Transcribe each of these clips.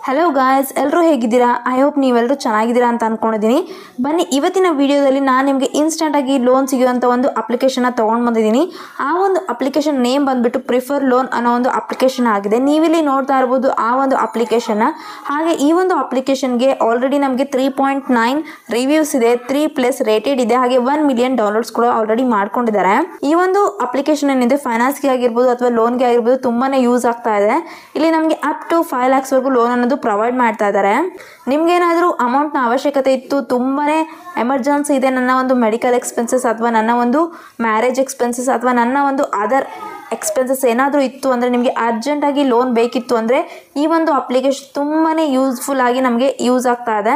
Hello guys, ಎಲ್ಲರೂ ಹೇಗಿದ್ದೀರಾ? I hope ನೀವೆಲ್ಲರೂ ಚೆನ್ನಾಗಿದ್ದೀರಾ ಅಂತ ಅಂದ್ಕೊಂಡಿದ್ದೀನಿ. ಬನ್ನಿ, ಇವತ್ತಿನ ವಿಡಿಯೋದಲ್ಲಿ ನಾನು ನಿಮಗೆ ಇನ್ಸ್ಟೆಂಟಾಗಿ ಲೋನ್ ಸಿಗುವಂಥ ಒಂದು ಅಪ್ಲಿಕೇಶನ್ನ ತೊಗೊಂಡು ಬಂದಿದ್ದೀನಿ. ಆ ಒಂದು ಅಪ್ಲಿಕೇಶನ್ ನೇಮ್ ಬಂದುಬಿಟ್ಟು ಪ್ರಿಫರ್ ಲೋನ್ ಅನ್ನೋ ಒಂದು ಅಪ್ಲಿಕೇಶನ್ ಆಗಿದೆ. ನೀವಿಲ್ಲಿ ನೋಡ್ತಾ ಇರ್ಬೋದು ಆ ಒಂದು ಅಪ್ಲಿಕೇಶನ್ನ. ಹಾಗೆ ಈ ಒಂದು ಅಪ್ಲಿಕೇಶನ್ಗೆ ಆಲ್ರೆಡಿ ನಮಗೆ 3.9 ರಿವ್ಯೂಸ್ ಇದೆ, 3+ ರೇಟೆಡ್ ಇದೆ, ಹಾಗೆ 1 ಮಿಲಿಯನ್ ಡೌನ್ಲೋಡ್ಸ್ ಕೂಡ ಆಲ್ರೆಡಿ ಮಾಡ್ಕೊಂಡಿದ್ದಾರೆ. ಈ ಒಂದು ಅಪ್ಲಿಕೇಶನ್ ಏನಿದೆ ಫೈನಾನ್ಸ್ಗೆ ಆಗಿರ್ಬೋದು ಅಥವಾ ಲೋನ್ಗೆ ಆಗಿರ್ಬೋದು ತುಂಬಾ ಯೂಸ್ ಆಗ್ತಾ ಇದೆ. ಇಲ್ಲಿ ನಮಗೆ ಅಪ್ ಟು 5 lakhsವರೆಗೂ ಲೋನ್ ಅನ್ನೋದು ಪ್ರೊವೈಡ್ ಮಾಡ್ತಾ ಇದ್ದಾರೆ. ನಿಮ್ಗೇನಾದರೂ ಅಮೌಂಟ್ನ ಅವಶ್ಯಕತೆ ಇತ್ತು, ತುಂಬಾ ಎಮರ್ಜೆನ್ಸಿ ಇದೆ, ನನ್ನ ಒಂದು ಮೆಡಿಕಲ್ ಎಕ್ಸ್ಪೆನ್ಸಸ್ ಅಥವಾ ನನ್ನ ಒಂದು ಮ್ಯಾರೇಜ್ ಎಕ್ಸ್ಪೆನ್ಸಸ್ ಅಥವಾ ನನ್ನ ಒಂದು ಅದರ್ ಎಕ್ಸ್ಪೆನ್ಸಸ್ ಏನಾದರೂ ಇತ್ತು ಅಂದರೆ, ನಿಮಗೆ ಅರ್ಜೆಂಟಾಗಿ ಲೋನ್ ಬೇಕಿತ್ತು ಅಂದರೆ ಈ ಒಂದು ಅಪ್ಲಿಕೇಶನ್ ತುಂಬಾ ಯೂಸ್ಫುಲ್ ಆಗಿ ನಮಗೆ ಯೂಸ್ ಆಗ್ತಾ ಇದೆ.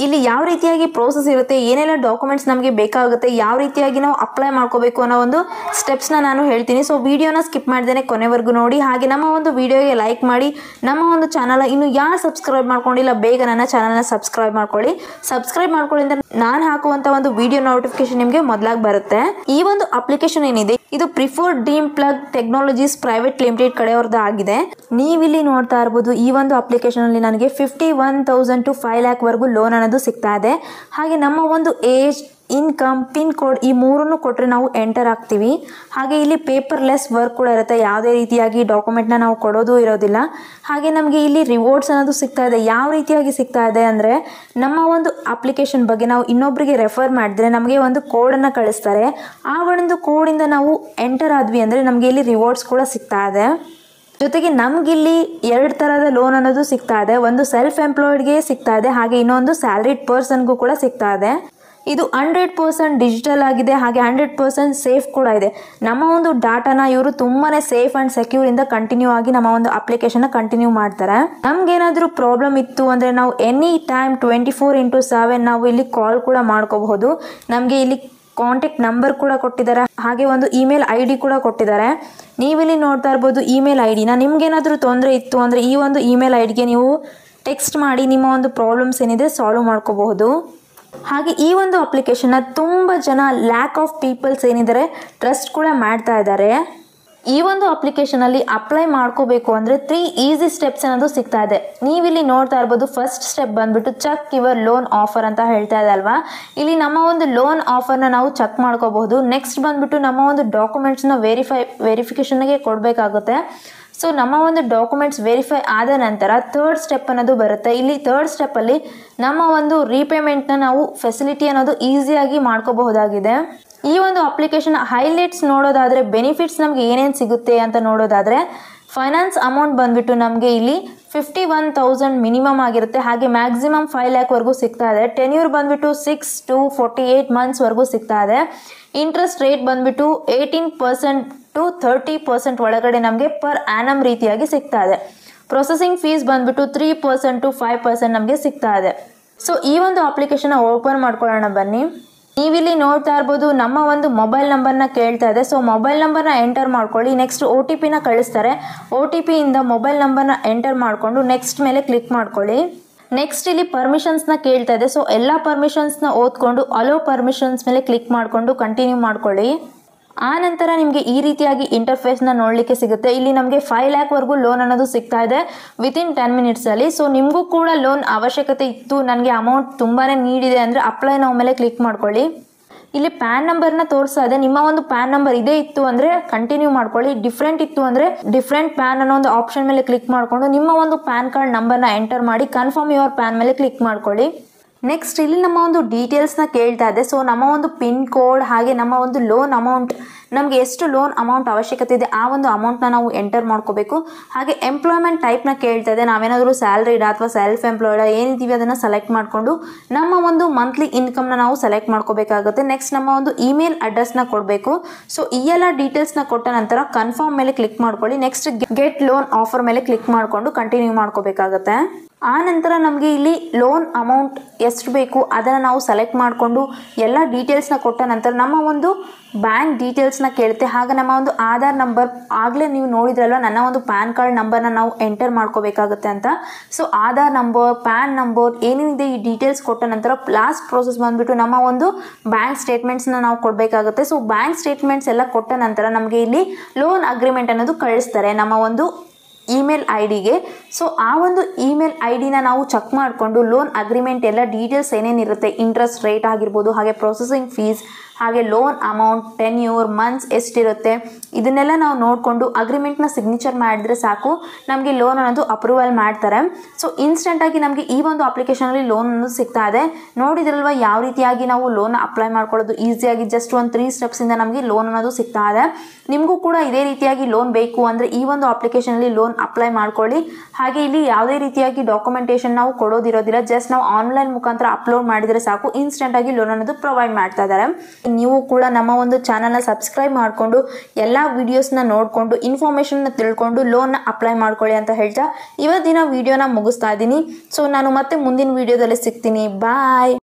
ಇಲ್ಲಿ ಯಾವ ರೀತಿಯಾಗಿ ಪ್ರೋಸೆಸ್ ಇರುತ್ತೆ, ಏನೆಲ್ಲ ಡಾಕ್ಯುಮೆಂಟ್ಸ್ ನಮಗೆ ಬೇಕಾಗುತ್ತೆ, ಯಾವ ರೀತಿಯಾಗಿ ನಾವು ಅಪ್ಲೈ ಮಾಡ್ಕೋಬೇಕು ಅನ್ನೋ ಒಂದು ಸ್ಟೆಪ್ಸ್ನ ನಾನು ಹೇಳ್ತೀನಿ. ಸೊ ವಿಡಿಯೋನ ಸ್ಕಿಪ್ ಮಾಡ್ದೇನೆ ಕೊನೆವರೆಗೂ ನೋಡಿ. ಹಾಗೆ ನಮ್ಮ ಒಂದು ವಿಡಿಯೋಗೆ ಲೈಕ್ ಮಾಡಿ, ನಮ್ಮ ಒಂದು ಚಾನಲ್ ಇನ್ನು ಯಾರು ಸಬ್ಸ್ಕ್ರೈಬ್ ಮಾಡ್ಕೊಂಡಿಲ್ಲ ಬೇಗ ನನ್ನ ಚಾನಲ್ನ ಸಬ್ಸ್ಕ್ರೈಬ್ ಮಾಡ್ಕೊಳ್ಳಿ. ಸಬ್ಸ್ಕ್ರೈಬ್ ಮಾಡ್ಕೊಳ್ಳಿ ಅಂತ ನಾನು ಹಾಕುವಂಥ ಒಂದು ವಿಡಿಯೋ ನೋಟಿಫಿಕೇಶನ್ ನಿಮಗೆ ಮೊದಲಾಗಿ ಬರುತ್ತೆ. ಈ ಒಂದು ಅಪ್ಲಿಕೇಶನ್ ಏನಿದೆ ಇದು preferred dream plug technologies private limited ಕಡೆಯವ್ರದ್ದು ಆಗಿದೆ. ನೀವಿಲ್ಲಿ ನೋಡ್ತಾ ಇರ್ಬೋದು ಈ ಒಂದು ಅಪ್ಲಿಕೇಶನ್ ಅಲ್ಲಿ ನನಗೆ 51,000 to 5 lakh ವರೆಗೂ ಲೋನ್ ಅನ್ನೋದು ಸಿಗ್ತಾ ಇದೆ. ಹಾಗೆ ನಮ್ಮ ಒಂದು ಏಜ್, ಇನ್ಕಮ್, ಪಿನ್ ಕೋಡ್ ಈ ಮೂರನ್ನು ಕೊಟ್ಟರೆ ನಾವು ಎಂಟರ್ ಆಗ್ತೀವಿ. ಹಾಗೆ ಇಲ್ಲಿ ಪೇಪರ್ಲೆಸ್ ವರ್ಕ್ ಕೂಡ ಇರುತ್ತೆ, ಯಾವುದೇ ರೀತಿಯಾಗಿ ಡಾಕ್ಯುಮೆಂಟ್ನ ನಾವು ಕೊಡೋದು ಇರೋದಿಲ್ಲ. ಹಾಗೆ ನಮಗೆ ಇಲ್ಲಿ ರಿವಾರ್ಡ್ಸ್ ಅನ್ನೋದು ಸಿಗ್ತಾ ಇದೆ. ಯಾವ ರೀತಿಯಾಗಿ ಸಿಗ್ತಾ ಇದೆ ಅಂದರೆ, ನಮ್ಮ ಒಂದು ಅಪ್ಲಿಕೇಶನ್ ಬಗ್ಗೆ ನಾವು ಇನ್ನೊಬ್ಬರಿಗೆ ರೆಫರ್ ಮಾಡಿದ್ರೆ ನಮಗೆ ಒಂದು ಕೋಡನ್ನು ಕಳಿಸ್ತಾರೆ. ಆ ಒಂದು ಕೋಡಿಂದ ನಾವು ಎಂಟರ್ ಆದ್ವಿ ಅಂದರೆ ನಮಗೆ ಇಲ್ಲಿ ರಿವಾರ್ಡ್ಸ್ ಕೂಡ ಸಿಗ್ತಾ ಇದೆ. ಜೊತೆಗೆ ನಮಗಿಲ್ಲಿ 2 ಥರದ ಲೋನ್ ಅನ್ನೋದು ಸಿಗ್ತಾ ಇದೆ. ಒಂದು ಸೆಲ್ಫ್ ಎಂಪ್ಲಾಯ್ಡ್ಗೆ ಸಿಗ್ತಾ ಇದೆ, ಹಾಗೆ ಇನ್ನೊಂದು ಸ್ಯಾಲ್ರಿಡ್ ಪರ್ಸನ್ಗೂ ಕೂಡ ಸಿಗ್ತಾ ಇದೆ. ಇದು 100% ಡಿಜಿಟಲ್ ಆಗಿದೆ, ಹಾಗೆ 100% ಸೇಫ್ ಕೂಡ ಇದೆ. ನಮ್ಮ ಒಂದು ಡಾಟಾನ ಇವರು ತುಂಬಾ ಸೇಫ್ ಆ್ಯಂಡ್ ಸೆಕ್ಯೂರ್ ಇಂದ ಕಂಟಿನ್ಯೂ ಆಗಿ ನಮ್ಮ ಒಂದು ಅಪ್ಲಿಕೇಶನ್ನ ಕಂಟಿನ್ಯೂ ಮಾಡ್ತಾರೆ. ನಮ್ಗೇನಾದರೂ ಪ್ರಾಬ್ಲಮ್ ಇತ್ತು ಅಂದರೆ ನಾವು ಎನಿ ಟೈಮ್ 24/7 ನಾವು ಇಲ್ಲಿ ಕಾಲ್ ಕೂಡ ಮಾಡ್ಕೋಬಹುದು. ನಮಗೆ ಇಲ್ಲಿ ಕಾಂಟ್ಯಾಕ್ಟ್ ನಂಬರ್ ಕೂಡ ಕೊಟ್ಟಿದ್ದಾರೆ, ಹಾಗೆ ಒಂದು ಇಮೇಲ್ ID ಕೂಡ ಕೊಟ್ಟಿದ್ದಾರೆ. ನೀವಿಲ್ಲಿ ನೋಡ್ತಾ ಇರ್ಬೋದು ಇಮೇಲ್ ID ನ. ನಿಮ್ಗೇನಾದರೂ ತೊಂದರೆ ಇತ್ತು ಅಂದರೆ ಈ ಒಂದು ಇಮೇಲ್ IDಗೆ ನೀವು ಟೆಕ್ಸ್ಟ್ ಮಾಡಿ ನಿಮ್ಮ ಒಂದು ಪ್ರಾಬ್ಲಮ್ಸ್ ಏನಿದೆ ಸಾಲ್ವ್ ಮಾಡ್ಕೋಬಹುದು. ಹಾಗೆ ಈ ಒಂದು ಅಪ್ಲಿಕೇಶನ್ನ ತುಂಬ ಜನ ಲ್ಯಾಕ್ ಆಫ್ ಪೀಪಲ್ಸ್ ಏನಿದ್ದಾರೆ ಟ್ರಸ್ಟ್ ಕೂಡ ಮಾಡ್ತಾ ಇದ್ದಾರೆ. ಈ ಒಂದು ಅಪ್ಲಿಕೇಶನಲ್ಲಿ ಅಪ್ಲೈ ಮಾಡ್ಕೋಬೇಕು ಅಂದರೆ 3 ಈಸಿ ಸ್ಟೆಪ್ಸ್ ಅನ್ನೋದು ಸಿಗ್ತಾ ಇದೆ. ನೀವಿಲ್ಲಿ ನೋಡ್ತಾ ಇರ್ಬೋದು ಫಸ್ಟ್ ಸ್ಟೆಪ್ ಬಂದ್ಬಿಟ್ಟು ಚೆಕ್ ಯುವರ್ ಲೋನ್ ಆಫರ್ ಅಂತ ಹೇಳ್ತಾ ಇದೆ ಅಲ್ವಾ. ಇಲ್ಲಿ ನಮ್ಮ ಒಂದು ಲೋನ್ ಆಫರ್ನ ನಾವು ಚೆಕ್ ಮಾಡ್ಕೋಬಹುದು. ನೆಕ್ಸ್ಟ್ ಬಂದ್ಬಿಟ್ಟು ನಮ್ಮ ಒಂದು ಡಾಕ್ಯುಮೆಂಟ್ಸ್ನ ವೆರಿಫಿಕೇಷನ್ಗೆ ಕೊಡಬೇಕಾಗುತ್ತೆ. ಸೊ ನಮ್ಮ ಒಂದು ಡಾಕ್ಯುಮೆಂಟ್ಸ್ ವೆರಿಫೈ ಆದ ನಂತರ 3rd ಸ್ಟೆಪ್ ಅನ್ನೋದು ಬರುತ್ತೆ. ಇಲ್ಲಿ 3rd ಸ್ಟೆಪ್ಪಲ್ಲಿ ನಮ್ಮ ಒಂದು ರೀಪೇಮೆಂಟ್ನ ನಾವು ಫೆಸಿಲಿಟಿ ಅನ್ನೋದು ಈಸಿಯಾಗಿ ಮಾಡ್ಕೋಬಹುದಾಗಿದೆ. ಈ ಒಂದು ಅಪ್ಲಿಕೇಶನ್ ಹೈಲೈಟ್ಸ್ ನೋಡೋದಾದರೆ, ಬೆನಿಫಿಟ್ಸ್ ನಮಗೆ ಏನೇನು ಸಿಗುತ್ತೆ ಅಂತ ನೋಡೋದಾದರೆ, ಫೈನಾನ್ಸ್ ಅಮೌಂಟ್ ಬಂದುಬಿಟ್ಟು ನಮಗೆ ಇಲ್ಲಿ 51,000 ಮಿನಿಮಮ್ ಆಗಿರುತ್ತೆ, ಹಾಗೆ ಮ್ಯಾಕ್ಸಿಮಮ್ 5 lakh ಸಿಗ್ತಾ ಇದೆ. ಟೆನ್ಯೂರ್ ಬಂದುಬಿಟ್ಟು 6 to 48 monthsವರೆಗೂ ಸಿಗ್ತಾ ಇದೆ. ಇಂಟ್ರೆಸ್ಟ್ ರೇಟ್ ಬಂದುಬಿಟ್ಟು 18% to 30% ಒಳಗಡೆ ನಮಗೆ ಪರ್ ಆ್ಯನಮ್ ರೀತಿಯಾಗಿ ಸಿಗ್ತಾ ಇದೆ. ಪ್ರೊಸೆಸಿಂಗ್ ಫೀಸ್ ಬಂದುಬಿಟ್ಟು 3% to 5% ನಮಗೆ ಸಿಗ್ತಾ ಇದೆ. ಸೊ ಈ ಒಂದು ಅಪ್ಲಿಕೇಶನ್ನ ಓಪನ್ ಮಾಡ್ಕೊಳ್ಳೋಣ ಬನ್ನಿ. ನೀವಿಲ್ಲಿ ನೋಡ್ತಾ ಇರ್ಬೋದು ನಮ್ಮ ಒಂದು ಮೊಬೈಲ್ ನಂಬರ್ನ ಕೇಳ್ತಾ ಇದೆ. ಸೊ ಮೊಬೈಲ್ ನಂಬರ್ನ ಎಂಟರ್ ಮಾಡ್ಕೊಳ್ಳಿ. ನೆಕ್ಸ್ಟ್ OTPನ ಕಳಿಸ್ತಾರೆ. OTP ಇಂದ ಮೊಬೈಲ್ ನಂಬರ್ನ ಎಂಟರ್ ಮಾಡಿಕೊಂಡು ನೆಕ್ಸ್ಟ್ ಮೇಲೆ ಕ್ಲಿಕ್ ಮಾಡ್ಕೊಳ್ಳಿ. ನೆಕ್ಸ್ಟ್ ಇಲ್ಲಿ ಪರ್ಮಿಷನ್ಸ್ನ ಕೇಳ್ತಾ ಇದೆ. ಸೊ ಎಲ್ಲ ಪರ್ಮಿಷನ್ಸ್ನ ಓದ್ಕೊಂಡು ಅಲೋ ಪರ್ಮಿಷನ್ಸ್ ಮೇಲೆ ಕ್ಲಿಕ್ ಮಾಡಿಕೊಂಡು ಕಂಟಿನ್ಯೂ ಮಾಡ್ಕೊಳ್ಳಿ. ಆ ನಂತರ ನಿಮಗೆ ಈ ರೀತಿಯಾಗಿ ಇಂಟರ್ಫೇಸ್ನ ನೋಡಲಿಕ್ಕೆ ಸಿಗುತ್ತೆ. ಇಲ್ಲಿ ನಮಗೆ 5 lakh ಲೋನ್ ಅನ್ನೋದು ಸಿಗ್ತಾ ಇದೆ ವಿತಿನ್ 10 minutesಲ್ಲಿ. ಸೊ ನಿಮಗೂ ಕೂಡ ಲೋನ್ ಅವಶ್ಯಕತೆ ಇತ್ತು, ನನಗೆ ಅಮೌಂಟ್ ತುಂಬಾ ನೀಡಿದೆ ಅಂದರೆ ಅಪ್ಲೈ ನಾವು ಮೇಲೆ ಕ್ಲಿಕ್ ಮಾಡ್ಕೊಳ್ಳಿ. ಇಲ್ಲಿ ಪ್ಯಾನ್ ನಂಬರ್ನ ತೋರಿಸ್ತಾ ಇದೆ. ನಿಮ್ಮ ಒಂದು ಪ್ಯಾನ್ ನಂಬರ್ ಇದೇ ಇತ್ತು ಅಂದರೆ ಕಂಟಿನ್ಯೂ ಮಾಡ್ಕೊಳ್ಳಿ. ಡಿಫ್ರೆಂಟ್ ಇತ್ತು ಅಂದರೆ ಡಿಫ್ರೆಂಟ್ ಪ್ಯಾನ್ ಅನ್ನೋ ಒಂದು ಆಪ್ಷನ್ ಮೇಲೆ ಕ್ಲಿಕ್ ಮಾಡಿಕೊಂಡು ನಿಮ್ಮ ಒಂದು ಪ್ಯಾನ್ ಕಾರ್ಡ್ ನಂಬರ್ನ ಎಂಟರ್ ಮಾಡಿ ಕನ್ಫರ್ಮ್ ಯುವರ್ ಪ್ಯಾನ್ ಮೇಲೆ ಕ್ಲಿಕ್ ಮಾಡ್ಕೊಳ್ಳಿ. ನೆಕ್ಸ್ಟ್ ಇಲ್ಲಿ ನಮ್ಮ ಒಂದು ಡೀಟೇಲ್ಸ್ನ ಕೇಳ್ತಾ ಇದೆ. ಸೊ ನಮ್ಮ ಒಂದು ಪಿನ್ ಕೋಡ್ ಹಾಗೆ ನಮ್ಮ ಒಂದು ಲೋನ್ ಅಮೌಂಟ್, ನಮಗೆ ಎಷ್ಟು ಲೋನ್ ಅಮೌಂಟ್ ಅವಶ್ಯಕತೆ ಇದೆ ಆ ಒಂದು ಅಮೌಂಟ್ನ ನಾವು ಎಂಟರ್ ಮಾಡ್ಕೋಬೇಕು. ಹಾಗೆ ಎಂಪ್ಲಾಯ್ಮೆಂಟ್ ಟೈಪ್ನ ಕೇಳ್ತಾ ಇದೆ. ನಾವೇನಾದರೂ ಸ್ಯಾಲ್ರಿಡ್ ಅಥವಾ ಸೆಲ್ಫ್ ಎಂಪ್ಲಾಯ್ಡ್ ಏನಿದ್ದೀವಿ ಅದನ್ನು ಸೆಲೆಕ್ಟ್ ಮಾಡಿಕೊಂಡು ನಮ್ಮ ಒಂದು ಮಂತ್ಲಿ ಇನ್ಕಮ್ನ ನಾವು ಸೆಲೆಕ್ಟ್ ಮಾಡ್ಕೋಬೇಕಾಗುತ್ತೆ. ನೆಕ್ಸ್ಟ್ ನಮ್ಮ ಒಂದು ಇಮೇಲ್ ಅಡ್ರೆಸ್ನ ಕೊಡಬೇಕು. ಸೊ ಈ ಎಲ್ಲ ಡೀಟೇಲ್ಸ್ನ ಕೊಟ್ಟ ನಂತರ ಕನ್ಫರ್ಮ್ ಮೇಲೆ ಕ್ಲಿಕ್ ಮಾಡ್ಕೊಳ್ಳಿ. ನೆಕ್ಸ್ಟ್ ಗೆಟ್ ಲೋನ್ ಆಫರ್ ಮೇಲೆ ಕ್ಲಿಕ್ ಮಾಡಿಕೊಂಡು ಕಂಟಿನ್ಯೂ ಮಾಡ್ಕೋಬೇಕಾಗತ್ತೆ. ಆ ನಂತರ ನಮಗೆ ಇಲ್ಲಿ ಲೋನ್ ಅಮೌಂಟ್ ಎಷ್ಟು ಬೇಕು ಅದನ್ನು ನಾವು ಸೆಲೆಕ್ಟ್ ಮಾಡಿಕೊಂಡು ಎಲ್ಲ ಡೀಟೇಲ್ಸ್ನ ಕೊಟ್ಟ ನಂತರ ನಮ್ಮ ಒಂದು ಬ್ಯಾಂಕ್ ಡೀಟೇಲ್ಸ್ನ ಕೇಳುತ್ತೆ. ಹಾಗೆ ನಮ್ಮ ಒಂದು ಆಧಾರ್ ನಂಬರ್, ಆಗಲೇ ನೀವು ನೋಡಿದ್ರಲ್ವ ನನ್ನ ಒಂದು ಪ್ಯಾನ್ ಕಾರ್ಡ್ ನಂಬರ್ನ ನಾವು ಎಂಟರ್ ಮಾಡ್ಕೋಬೇಕಾಗುತ್ತೆ ಅಂತ. So Aadhaar number, PAN number ಏನೇನಿದೆ ಈ ಡೀಟೇಲ್ಸ್ ಕೊಟ್ಟ ನಂತರ ಲಾಸ್ಟ್ ಪ್ರೋಸೆಸ್ ಬಂದುಬಿಟ್ಟು ನಮ್ಮ ಒಂದು ಬ್ಯಾಂಕ್ ಸ್ಟೇಟ್ಮೆಂಟ್ಸ್ನ ನಾವು ಕೊಡಬೇಕಾಗುತ್ತೆ. ಸೊ ಬ್ಯಾಂಕ್ ಸ್ಟೇಟ್ಮೆಂಟ್ಸ್ ಎಲ್ಲ ಕೊಟ್ಟ ನಂತರ ನಮಗೆ ಇಲ್ಲಿ ಲೋನ್ ಅಗ್ರಿಮೆಂಟ್ ಅನ್ನೋದು ಕಳಿಸ್ತಾರೆ ನಮ್ಮ ಒಂದು ಇಮೇಲ್ ಐ ಡಿಗೆ. ಸೊ ಆ ಒಂದು ಇಮೇಲ್ ಐ ಡಿನ ನಾವು ಚೆಕ್ ಮಾಡಿಕೊಂಡು ಲೋನ್ ಅಗ್ರಿಮೆಂಟ್ ಎಲ್ಲ ಡೀಟೇಲ್ಸ್ ಏನೇನಿರುತ್ತೆ, ಇಂಟ್ರೆಸ್ಟ್ ರೇಟ್ ಆಗಿರ್ಬೋದು, ಹಾಗೆ ಪ್ರೊಸೆಸಿಂಗ್ ಫೀಸ್, ಹಾಗೆ ಲೋನ್ ಅಮೌಂಟ್, ಟೆನ್ಯೂರ್, ಮಂತ್ಸ್ ಎಷ್ಟಿರುತ್ತೆ, ಇದನ್ನೆಲ್ಲ ನಾವು ನೋಡಿಕೊಂಡು ಅಗ್ರಿಮೆಂಟ್ನ ಸಿಗ್ನೇಚರ್ ಮಾಡಿದ್ರೆ ಸಾಕು, ನಮಗೆ ಲೋನ್ ಅನ್ನೋದು ಅಪ್ರೂವಲ್ ಮಾಡ್ತಾರೆ. ಸೊ ಇನ್ಸ್ಟೆಂಟಾಗಿ ನಮಗೆ ಈ ಒಂದು ಅಪ್ಲಿಕೇಶನಲ್ಲಿ ಲೋನ್ ಅನ್ನೋದು ಸಿಗ್ತಾ ಇದೆ. ನೋಡಿದ್ರಲ್ವ ಯಾವ ರೀತಿಯಾಗಿ ನಾವು ಲೋನ್ ಅಪ್ಲೈ ಮಾಡ್ಕೊಳ್ಳೋದು ಈಸಿಯಾಗಿ, ಜಸ್ಟ್ ಒಂದು 3 ಸ್ಟೆಪ್ಸಿಂದ ನಮಗೆ ಲೋನ್ ಅನ್ನೋದು ಸಿಗ್ತಾ ಇದೆ. ನಿಮಗೂ ಕೂಡ ಇದೇ ರೀತಿಯಾಗಿ ಲೋನ್ ಬೇಕು ಅಂದರೆ ಈ ಒಂದು ಅಪ್ಲಿಕೇಶನಲ್ಲಿ ಲೋನ್ ಅಪ್ಲೈ ಮಾಡ್ಕೊಳ್ಳಿ. ಹಾಗೆ ಇಲ್ಲಿ ಯಾವುದೇ ರೀತಿಯಾಗಿ ಡಾಕ್ಯುಮೆಂಟೇಶನ್ ನಾವು ಕೊಡೋದಿರೋದಿಲ್ಲ, ಜಸ್ಟ್ ನಾವು ಆನ್ಲೈನ್ ಮುಖಾಂತರ ಅಪ್ಲೋಡ್ ಮಾಡಿದರೆ ಸಾಕು, ಇನ್ಸ್ಟೆಂಟಾಗಿ ಲೋನ್ ಅನ್ನೋದು ಪ್ರೊವೈಡ್ ಮಾಡ್ತಾ ಇದ್ದಾರೆ. ನೀವು ಕೂಡ ನಮ್ಮ ಒಂದು ಚಾನಲ್ನ ಸಬ್ಸ್ಕ್ರೈಬ್ ಮಾಡಿಕೊಂಡು ಎಲ್ಲ ವಿಡಿಯೋಸ್ನ ನೋಡಿಕೊಂಡು ಇನ್ಫಾರ್ಮೇಷನ್ನ ತಿಳ್ಕೊಂಡು ಲೋನ್ನ ಅಪ್ಲೈ ಮಾಡ್ಕೊಳ್ಳಿ ಅಂತ ಹೇಳ್ತಾ ಇವತ್ತಿನ ವಿಡಿಯೋನ ಮುಗಿಸ್ತಾ ಇದ್ದೀನಿ. ಸೊ ನಾನು ಮತ್ತೆ ಮುಂದಿನ ವಿಡಿಯೋದಲ್ಲಿ ಸಿಗ್ತೀನಿ. ಬಾಯ್.